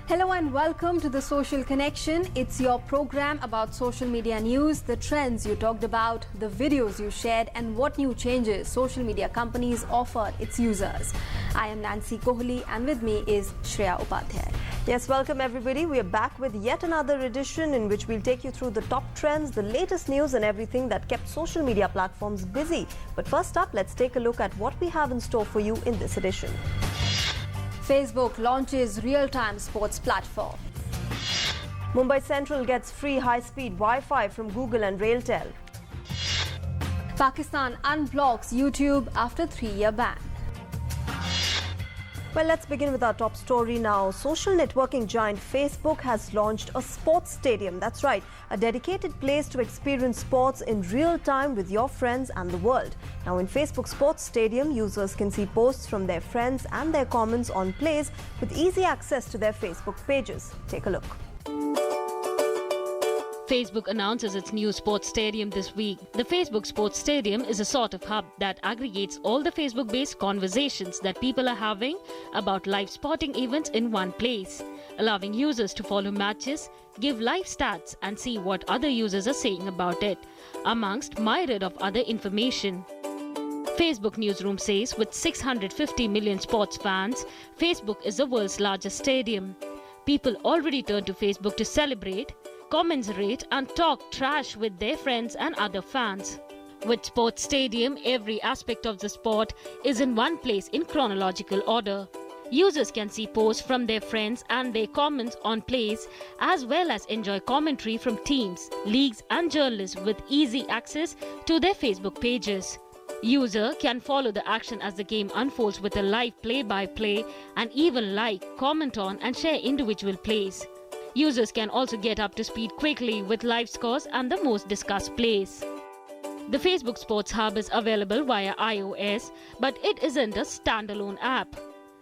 Hello and welcome to The Social Connection. It's your program about social media news, the trends you talked about, the videos you shared, and what new changes social media companies offered its users. I am Nancy Kohli and with me is Shreya Upadhyay. Yes, welcome everybody. We are back with yet another edition in which we'll take you through the top trends, the latest news and everything that kept social media platforms busy. But first up, let's take a look at what we have in store for you in this edition. Facebook launches real-time sports platform. Mumbai Central gets free high-speed Wi-Fi from Google and Railtel. Pakistan unblocks YouTube after 3-year ban. Well, let's begin with our top story now. Social networking giant Facebook has launched a sports stadium. That's right, a dedicated place to experience sports in real time with your friends and the world. Now, in Facebook Sports Stadium, users can see posts from their friends and their comments on plays with easy access to their Facebook pages. Take a look. Facebook announces its new sports stadium this week. The Facebook Sports Stadium is a sort of hub that aggregates all the Facebook-based conversations that people are having about live sporting events in one place, allowing users to follow matches, give live stats and see what other users are saying about it, amongst myriad of other information. Facebook newsroom says with 650 million sports fans, Facebook is the world's largest stadium. People already turn to Facebook to celebrate, commiserate and talk trash with their friends and other fans. With Sports Stadium, every aspect of the sport is in one place in chronological order. Users can see posts from their friends and their comments on plays, as well as enjoy commentary from teams, leagues and journalists with easy access to their Facebook pages. User can follow the action as the game unfolds with a live play-by-play and even like, comment on and share individual plays. Users can also get up to speed quickly with live scores and the most discussed plays. The Facebook Sports Hub is available via iOS, but it isn't a standalone app.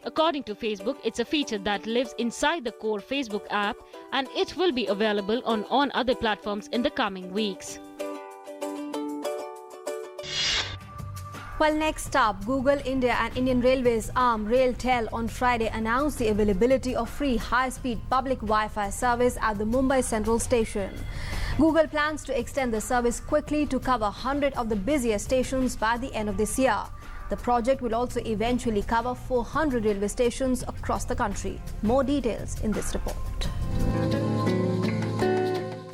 According to Facebook, it's a feature that lives inside the core Facebook app and it will be available on other platforms in the coming weeks. Well, next up, Google India and Indian Railways arm Railtel on Friday announced the availability of free high-speed public Wi-Fi service at the Mumbai Central Station. Google plans to extend the service quickly to cover 100 of the busiest stations by the end of this year. The project will also eventually cover 400 railway stations across the country. More details in this report.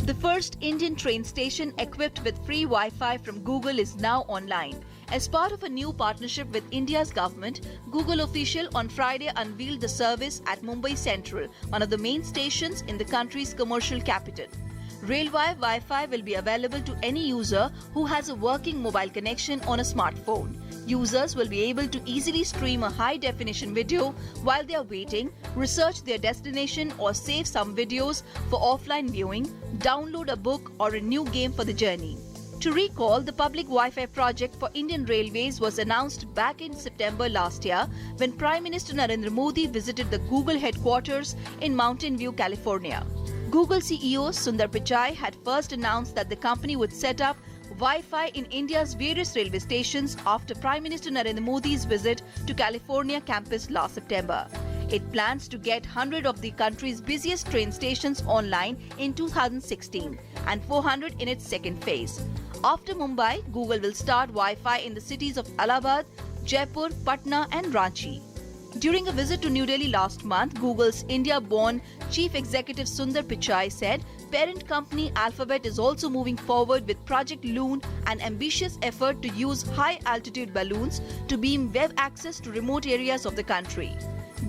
The first Indian train station equipped with free Wi-Fi from Google is now online. As part of a new partnership with India's government, Google official on Friday unveiled the service at Mumbai Central, one of the main stations in the country's commercial capital. Railway Wi-Fi will be available to any user who has a working mobile connection on a smartphone. Users will be able to easily stream a high-definition video while they are waiting, research their destination or save some videos for offline viewing, download a book or a new game for the journey. To recall, the public Wi-Fi project for Indian Railways was announced back in September last year when Prime Minister Narendra Modi visited the Google headquarters in Mountain View, California. Google CEO Sundar Pichai had first announced that the company would set up Wi-Fi in India's various railway stations after Prime Minister Narendra Modi's visit to California campus last September. It plans to get 100 of the country's busiest train stations online in 2016 and 400 in its second phase. After Mumbai, Google will start Wi-Fi in the cities of Allahabad, Jaipur, Patna and Ranchi. During a visit to New Delhi last month, Google's India-born Chief Executive Sundar Pichai said parent company Alphabet is also moving forward with Project Loon, an ambitious effort to use high-altitude balloons to beam web access to remote areas of the country.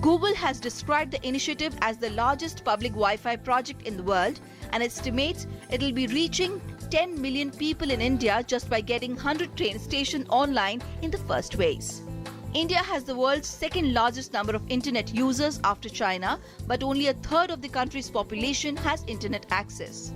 Google has described the initiative as the largest public Wi-Fi project in the world and estimates it will be reaching 10 million people in India just by getting 100 train stations online in the first phase. India has the world's second largest number of internet users after China, but only a third of the country's population has internet access.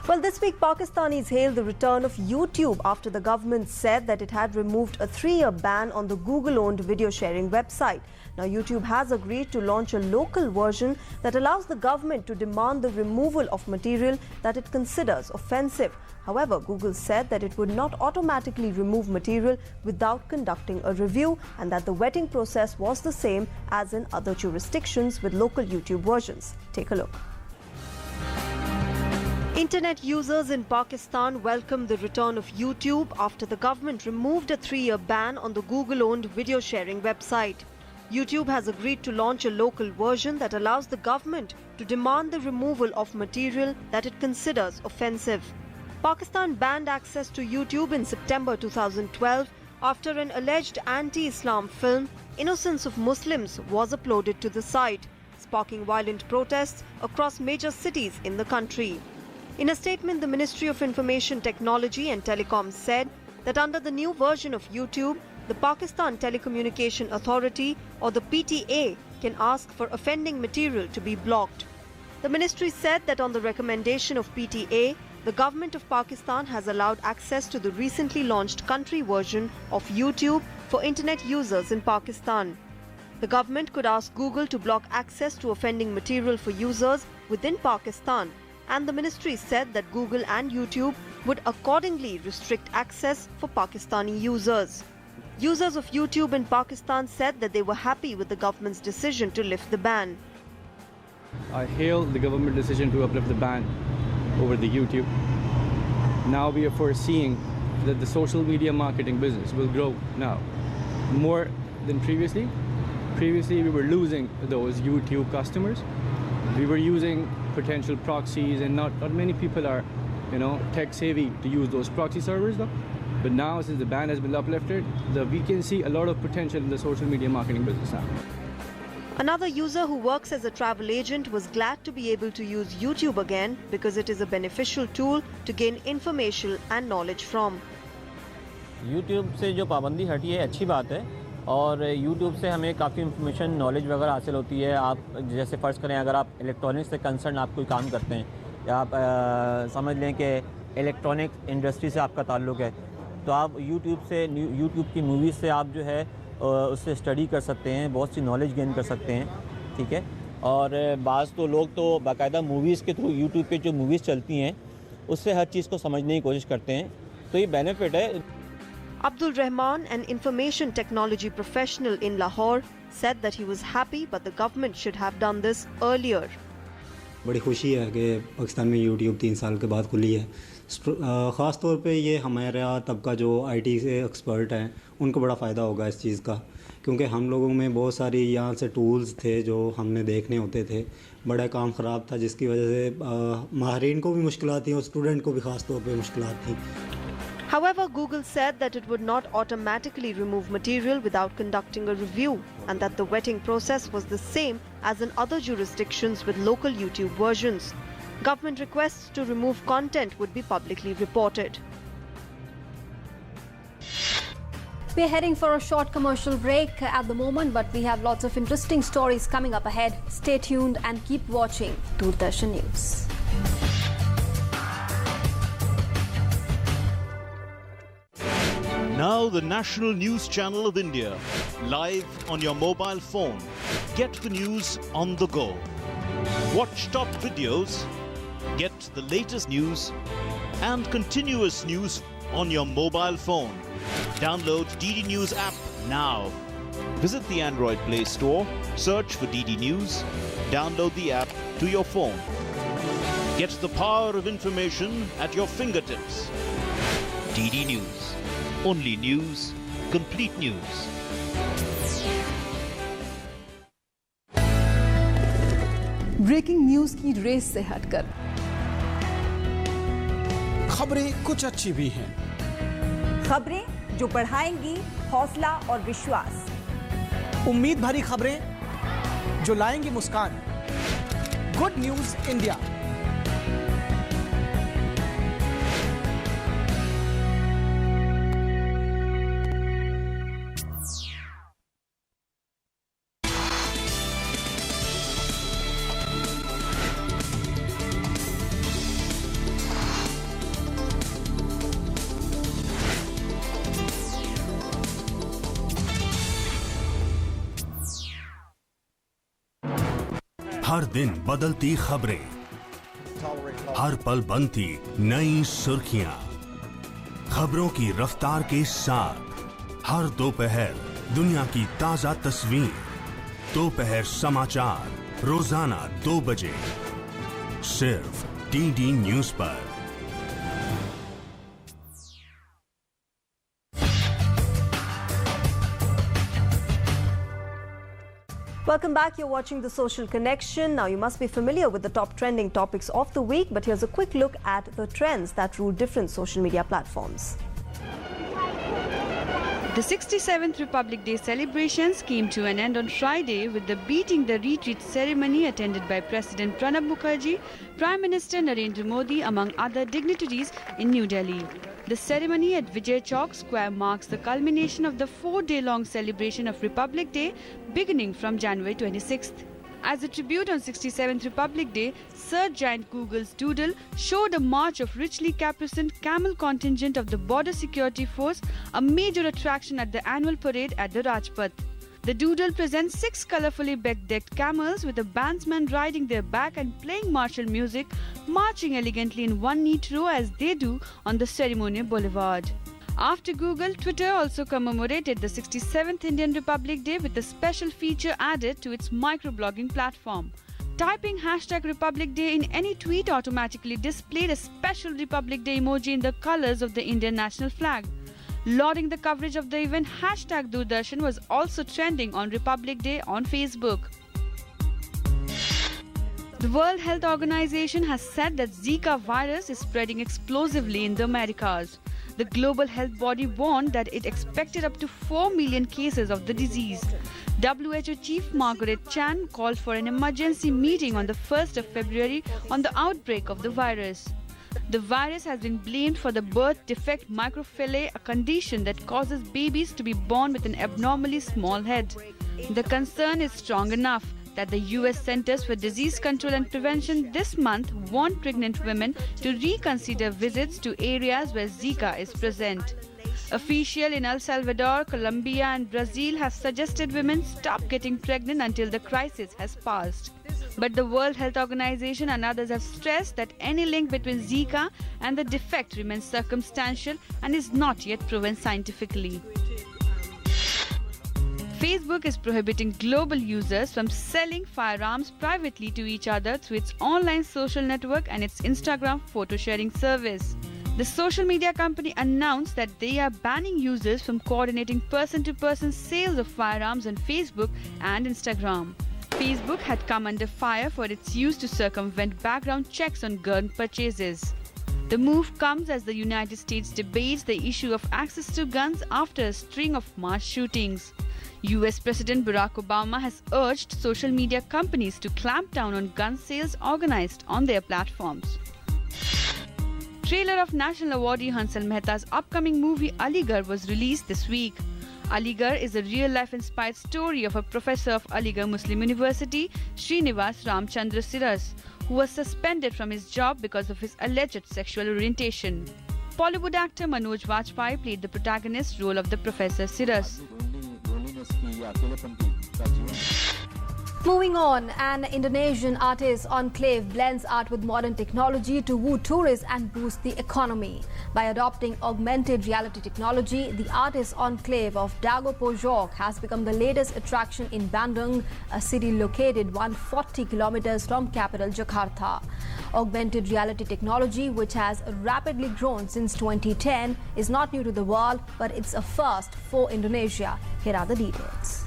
Well, this week Pakistanis hailed the return of YouTube after the government said that it had removed a 3-year ban on the Google-owned video sharing website. Now, YouTube has agreed to launch a local version that allows the government to demand the removal of material that it considers offensive. However, Google said that it would not automatically remove material without conducting a review and that the vetting process was the same as in other jurisdictions with local YouTube versions. Take a look. Internet users in Pakistan welcomed the return of YouTube after the government removed a 3-year ban on the Google-owned video sharing website. YouTube has agreed to launch a local version that allows the government to demand the removal of material that it considers offensive. Pakistan banned access to YouTube in September 2012 after an alleged anti-Islam film, Innocence of Muslims, was uploaded to the site, sparking violent protests across major cities in the country. In a statement, the Ministry of Information Technology and Telecom said that under the new version of YouTube, the Pakistan Telecommunication Authority or the PTA can ask for offending material to be blocked. The ministry said that on the recommendation of PTA, the government of Pakistan has allowed access to the recently launched country version of YouTube for internet users in Pakistan. The government could ask Google to block access to offending material for users within Pakistan, and the ministry said that Google and YouTube would accordingly restrict access for Pakistani users. Users of YouTube in Pakistan said that they were happy with the government's decision to lift the ban. I hail the government decision to uplift the ban over the YouTube. Now we are foreseeing that the social media marketing business will grow now more than previously. Previously we were losing those YouTube customers. We were using potential proxies and not many people are, tech savvy to use those proxy servers though. But now since the ban has been uplifted, we can see a lot of potential in the social media marketing business now. Another user who works as a travel agent was glad to be able to use YouTube again because it is a beneficial tool to gain information and knowledge from. YouTube से जो पाबंदी हटी है अच्छी बात है और YouTube से हमें काफ़ी इन्फॉर्मेशन नॉलेज वगैरह हासिल होती है। आप जैसे फ़र्ज़ करें अगर आप इलेक्ट्रॉनिक्स से कंसर्न आप कोई काम करते हैं या आप समझ लें कि इलेक्ट्रॉनिक इंडस्ट्री से आपका ताल्लुक़ है तो आप YouTube की मूवीज़ से आप जो है उससे स्टडी कर सकते हैं, बहुत सी नॉलेज गेन कर सकते हैं, ठीक है। और बाज़ तो लोग तो बाकायदा मूवीज़ के थ्रू YouTube पे जो मूवीज़ चलती हैं उससे हर चीज़ को समझने की कोशिश करते हैं, तो ये बेनिफिट है। Abdul Rahman, an information technology professional in Lahore, said that he was happy but the government should have done this earlier. बड़ी खुशी है कि पाकिस्तान में YouTube 3 साल के बाद खुली है। ख़ास तौर पे ये हमारा तबका जो IT से एक्सपर्ट हैं उनको बड़ा फ़ायदा होगा इस चीज़ का, क्योंकि हम लोगों में बहुत सारी यहाँ से टूल्स थे जो हमने देखने होते थे, बड़ा काम ख़राब था जिसकी वजह से माहिरीन को भी मुश्किलात थी और स्टूडेंट को भी ख़ास तौर पे मुश्किलात थी। However, Google said that it would not automatically remove material without conducting a review and that the vetting process was the same as in other jurisdictions with local YouTube versions. Government requests to remove content would be publicly reported. We're heading for a short commercial break at the moment, but we have lots of interesting stories coming up ahead. Stay tuned and keep watching Doordarshan News. Now the national news channel of India, live on your mobile phone. Get the news on the go. Watch top videos, get the latest news and continuous news on your mobile phone. Download DD News app now. Visit the Android Play Store, search for DD News, download the app to your phone. Get the power of information at your fingertips. DD News. Only news, complete news. Breaking news की रेस से हटकर खबरें कुछ अच्छी भी हैं, खबरें जो बढ़ाएंगी हौसला और विश्वास, उम्मीद भरी खबरें जो लाएंगी मुस्कान। Good news India. हर दिन बदलती खबरें, हर पल बनती नई सुर्खियां। खबरों की रफ्तार के साथ हर दोपहर दुनिया की ताजा तस्वीर। दोपहर समाचार रोजाना 2 बजे सिर्फ डीडी न्यूज पर। Welcome back. You're watching The Social Connection. Now, you must be familiar with the top trending topics of the week, but here's a quick look at the trends that rule different social media platforms. The 67th Republic Day celebrations came to an end on Friday with the Beating the Retreat ceremony attended by President Pranab Mukherjee, Prime Minister Narendra Modi, among other dignitaries in New Delhi. The ceremony at Vijay Chowk Square marks the culmination of the 4-day-long celebration of Republic Day beginning from January 26th. As a tribute on 67th Republic Day, search giant Google's Doodle showed a march of richly caparisoned camel contingent of the Border Security Force, a major attraction at the annual parade at the Rajpath. The Doodle presents 6 colorfully bedecked camels with a bandsman riding their back and playing martial music, marching elegantly in one neat row as they do on the ceremonial boulevard. After Google, Twitter also commemorated the 67th Indian Republic Day with a special feature added to its microblogging platform. Typing #Republic Day in any tweet automatically displayed a special Republic Day emoji in the colors of the Indian national flag. Lauding the coverage of the event, #Doordarshan was also trending on Republic Day on Facebook. The World Health Organization has said that Zika virus is spreading explosively in the Americas. The global health body warned that it expected up to 4 million cases of the disease. WHO Chief Margaret Chan called for an emergency meeting on the 1st of February on the outbreak of the virus. The virus has been blamed for the birth defect microphyllae, a condition that causes babies to be born with an abnormally small head. The concern is strong enough that the US Centers for Disease Control and Prevention this month warned pregnant women to reconsider visits to areas where Zika is present. Officials in El Salvador, Colombia and Brazil have suggested women stop getting pregnant until the crisis has passed. But the World Health Organization and others have stressed that any link between Zika and the defect remains circumstantial and is not yet proven scientifically. Facebook is prohibiting global users from selling firearms privately to each other through its online social network and its Instagram photo sharing service. The social media company announced that they are banning users from coordinating person-to-person sales of firearms on Facebook and Instagram. Facebook had come under fire for its use to circumvent background checks on gun purchases. The move comes as the United States debates the issue of access to guns after a string of mass shootings. US President Barack Obama has urged social media companies to clamp down on gun sales organized on their platforms. Trailer of National Awardee Hansal Mehta's upcoming movie Aligarh was released this week. Aligarh is a real-life inspired story of a professor of Aligarh Muslim University, Srinivas Ramchandra Siras, who was suspended from his job because of his alleged sexual orientation. Bollywood actor Manoj Vajpayee played the protagonist role of the Professor Siras. Moving on, an Indonesian artist enclave blends art with modern technology to woo tourists and boost the economy. By adopting augmented reality technology, the artist enclave of Dago Pojok has become the latest attraction in Bandung, a city located 140 kilometers from capital Jakarta. Augmented reality technology, which has rapidly grown since 2010, is not new to the world, but it's a first for Indonesia. Here are the details.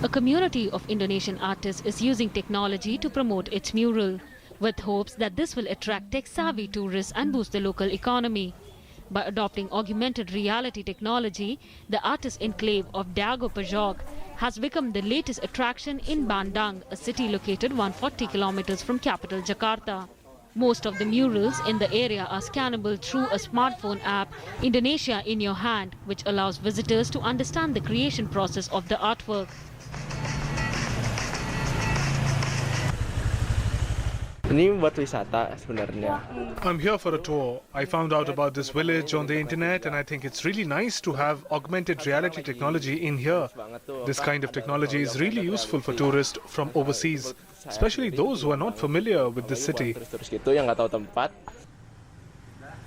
A community of Indonesian artists is using technology to promote its mural, with hopes that this will attract tech-savvy tourists and boost the local economy. By adopting augmented reality technology, the artist enclave of Dago Pojok has become the latest attraction in Bandung, a city located 140 kilometers from capital Jakarta. Most of the murals in the area are scannable through a smartphone app, Indonesia in Your Hand, which allows visitors to understand the creation process of the artwork. I'm here for a tour. I found out about this village on the internet and I think it's really nice to have augmented reality technology in here. This kind of technology is really useful for tourists from overseas, especially those who are not familiar with this city.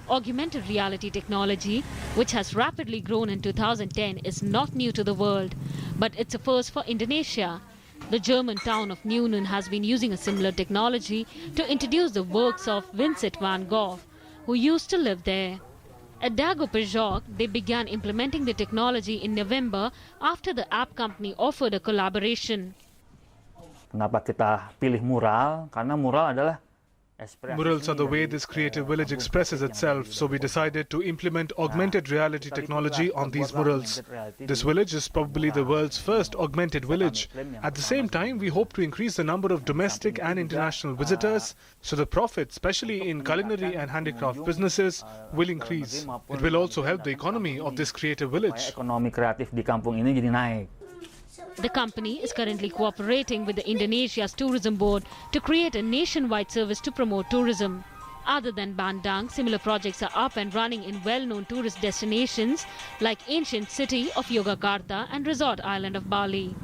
Augmented reality technology, which has rapidly grown in 2010, is not new to the world, but it's a first for Indonesia. The German town of Neunun has been using a similar technology to introduce the works of Vincent van Gogh, who used to live there. At Dago Pajok, they began implementing the technology in November after the app company offered a collaboration. Kenapa kita pilih mural? Karena mural adalah Murals are the way this creative village expresses itself, so we decided to implement augmented reality technology on these murals. This village is probably the world's first augmented village. At the same time, we hope to increase the number of domestic and international visitors, so the profit, especially in culinary and handicraft businesses, will increase. It will also help the economy of this creative village. Ekonomi kreatif di kampung ini jadi naik. The company is currently cooperating with the Indonesia's Tourism Board to create a nationwide service to promote tourism. Other than Bandung, similar projects are up and running in well-known tourist destinations like ancient city of Yogyakarta and resort island of Bali.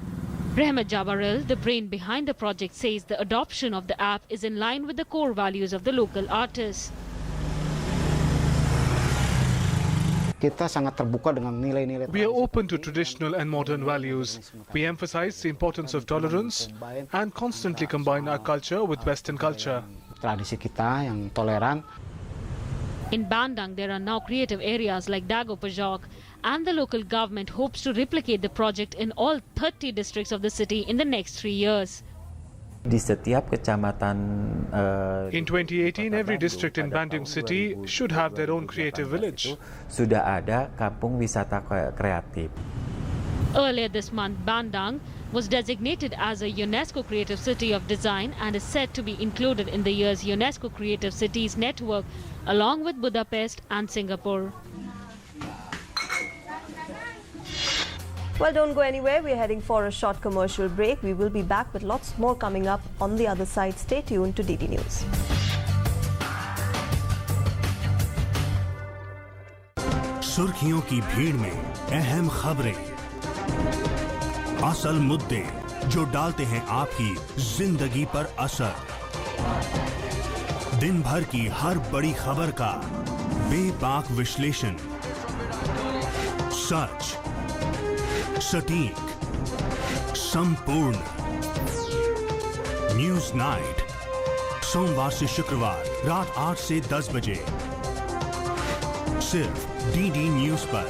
Rehmat Jabaril, the brain behind the project, says the adoption of the app is in line with the core values of the local artists. We are open to traditional and modern values. We emphasize the importance of tolerance and constantly combine our culture with Western culture. In Bandung, there are now creative areas like Dago Pajok, and the local government hopes to replicate the project in all 30 districts of the city in the next 3 years. Di setiap kecamatan in 2018, every district in Bandung city should have their own creative village. Sudah ada kampung wisata kreatif. Earlier this month, Bandung was designated as a UNESCO Creative City of Design and is set to be included in the year's UNESCO Creative Cities network, along with Budapest and Singapore. Well, don't go anywhere. We're heading for a short commercial break. We will be back with lots more coming up on the other side. Stay tuned to DD News. सुर्खियों की भीड़ में अहम खबरें, असल मुद्दे जो डालते हैं आपकी जिंदगी पर असर, दिन भर की हर बड़ी खबर का बेबाक विश्लेषण, सच, सटीक, संपूर्ण। न्यूज नाइट, सोमवार से शुक्रवार रात 8 से 10 बजे सिर्फ डीडी न्यूज पर।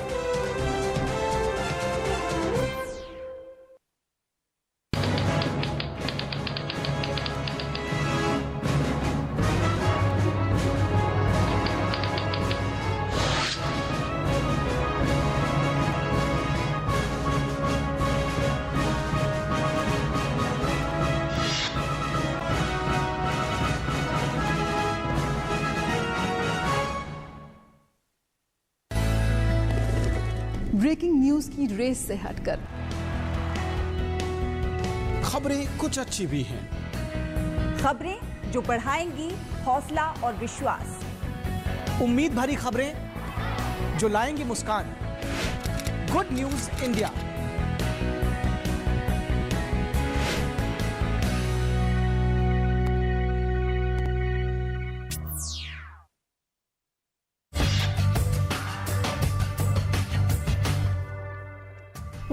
ब्रेकिंग न्यूज की रेस से हटकर खबरें कुछ अच्छी भी हैं, खबरें जो बढ़ाएंगी हौसला और विश्वास, उम्मीद भरी खबरें जो लाएंगी मुस्कान। Good news India.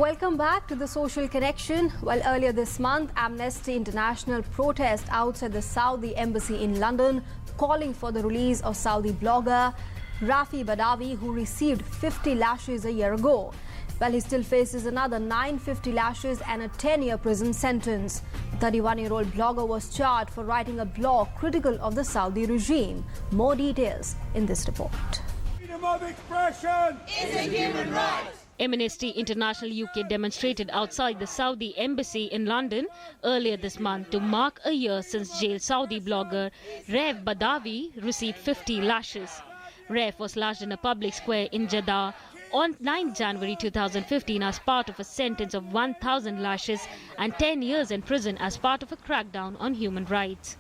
Welcome back to the Social Connection. Well, earlier this month, Amnesty International protested outside the Saudi embassy in London, calling for the release of Saudi blogger Rafi Badawi, who received 50 lashes a year ago. Well, he still faces another 950 lashes and a 10-year prison sentence. The 31-year-old blogger was charged for writing a blog critical of the Saudi regime. More details in this report. Freedom of expression is a human right. Amnesty International UK demonstrated outside the Saudi embassy in London earlier this month to mark a year since jailed Saudi blogger Rafi Badawi received 50 lashes. Rafi was lashed in a public square in Jeddah on 9 January 2015 as part of a sentence of 1,000 lashes and 10 years in prison as part of a crackdown on human rights.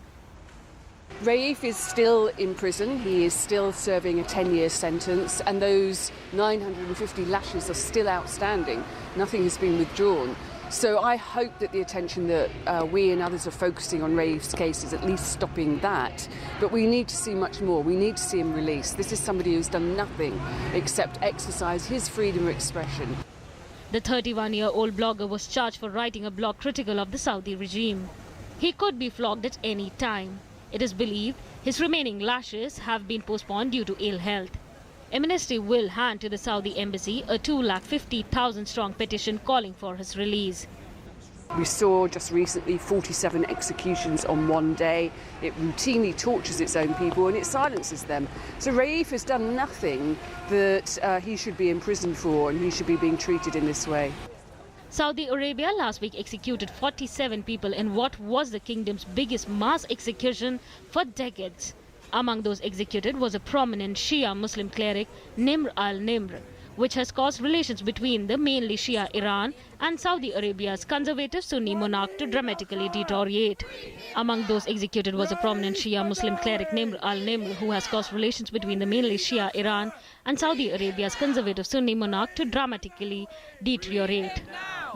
Raif is still in prison. He is still serving a 10-year sentence, and those 950 lashes are still outstanding. Nothing has been withdrawn. So I hope that the attention that we and others are focusing on Raif's case is at least stopping that. But we need to see much more. We need to see him released. This is somebody who's done nothing except exercise his freedom of expression. The 31-year-old blogger was charged for writing a blog critical of the Saudi regime. He could be flogged at any time. It is believed his remaining lashes have been postponed due to ill health. Amnesty will hand to the Saudi embassy a 250,000 strong petition calling for his release. We saw just recently 47 executions on one day. It routinely tortures its own people and it silences them. So Raif has done nothing that he should be imprisoned for, and he should be being treated in this way. Saudi Arabia last week executed 47 people in what was the kingdom's biggest mass execution for decades. Among those executed was a prominent Shia Muslim cleric, Nimr al-Nimr, which has caused relations between the mainly Shia Iran and Saudi Arabia's conservative Sunni monarch to dramatically deteriorate. Among those executed was a prominent Shia Muslim cleric, Nimr al-Nimr, who has caused relations between the mainly Shia Iran and Saudi Arabia's conservative Sunni monarch to dramatically deteriorate.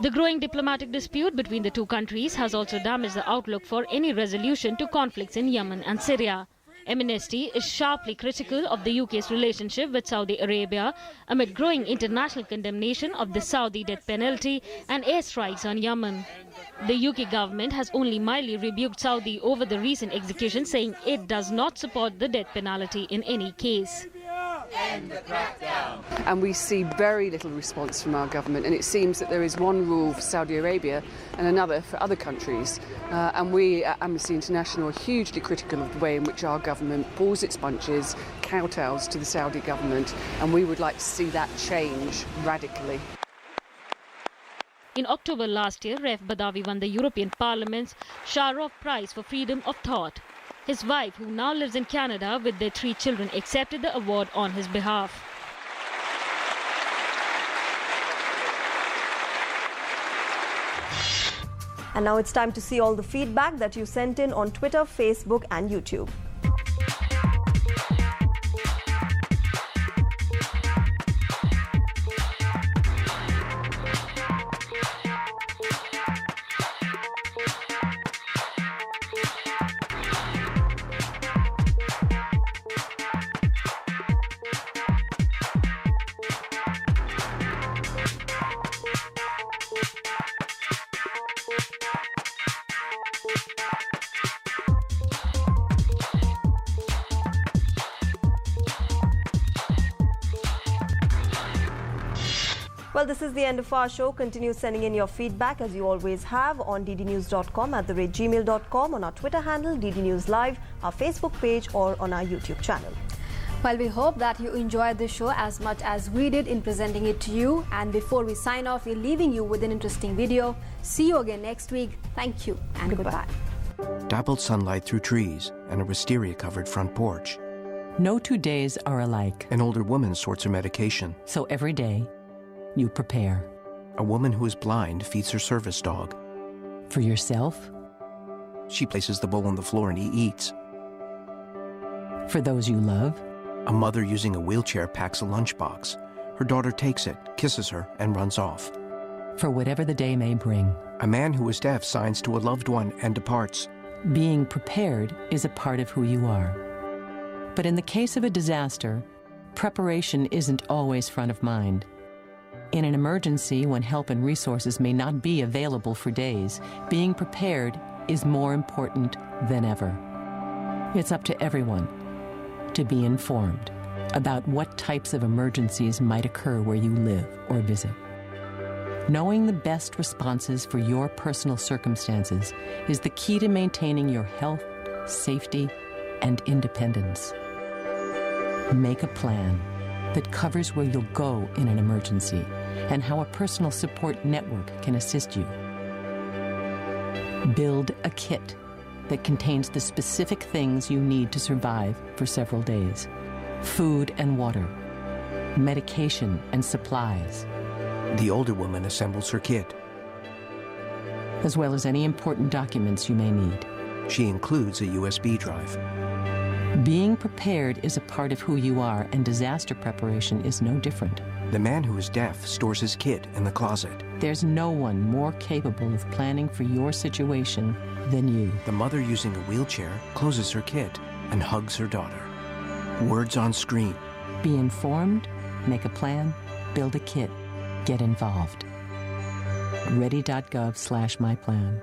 The growing diplomatic dispute between the two countries has also damaged the outlook for any resolution to conflicts in Yemen and Syria. Amnesty is sharply critical of the UK's relationship with Saudi Arabia amid growing international condemnation of the Saudi death penalty and airstrikes on Yemen. The UK government has only mildly rebuked Saudi over the recent execution, saying it does not support the death penalty in any case. And we see very little response from our government, and it seems that there is one rule for Saudi Arabia and another for other countries. And we at Amnesty International are hugely critical of the way in which our government pulls its punches, kowtows to the Saudi government, and we would like to see that change radically. In October last year, Raif Badawi won the European Parliament's Shahrokh Prize for Freedom of Thought. His wife, who now lives in Canada with their 3 children, accepted the award on his behalf. And now it's time to see all the feedback that you sent in on Twitter, Facebook and YouTube. Well, this is the end of our show. Continue sending in your feedback as you always have on ddnews.com, @gmail.com, on our Twitter handle, DDNews Live, our Facebook page or on our YouTube channel. Well, we hope that you enjoyed the show as much as we did in presenting it to you. And before we sign off, we're leaving you with an interesting video. See you again next week. Thank you and goodbye. Dappled sunlight through trees and a wisteria-covered front porch. No 2 days are alike. An older woman sorts her medication. So every day, you prepare. A woman who is blind feeds her service dog. For yourself? She places the bowl on the floor and he eats. For those you love? A mother using a wheelchair packs a lunchbox. Her daughter takes it, kisses her, and runs off. For whatever the day may bring. A man who is deaf signs to a loved one and departs. Being prepared is a part of who you are. But in the case of a disaster, preparation isn't always front of mind. In an emergency, when help and resources may not be available for days, being prepared is more important than ever. It's up to everyone to be informed about what types of emergencies might occur where you live or visit. Knowing the best responses for your personal circumstances is the key to maintaining your health, safety, and independence. Make a plan that covers where you'll go in an emergency and how a personal support network can assist you. Build a kit that contains the specific things you need to survive for several days. Food and water, medication and supplies. The older woman assembles her kit. As well as any important documents you may need. She includes a USB drive. Being prepared is a part of who you are, and disaster preparation is no different. The man who is deaf stores his kit in the closet. There's no one more capable of planning for your situation than you. The mother using a wheelchair closes her kit and hugs her daughter. Words on screen. Be informed, make a plan, build a kit, get involved. Ready.gov/myplan.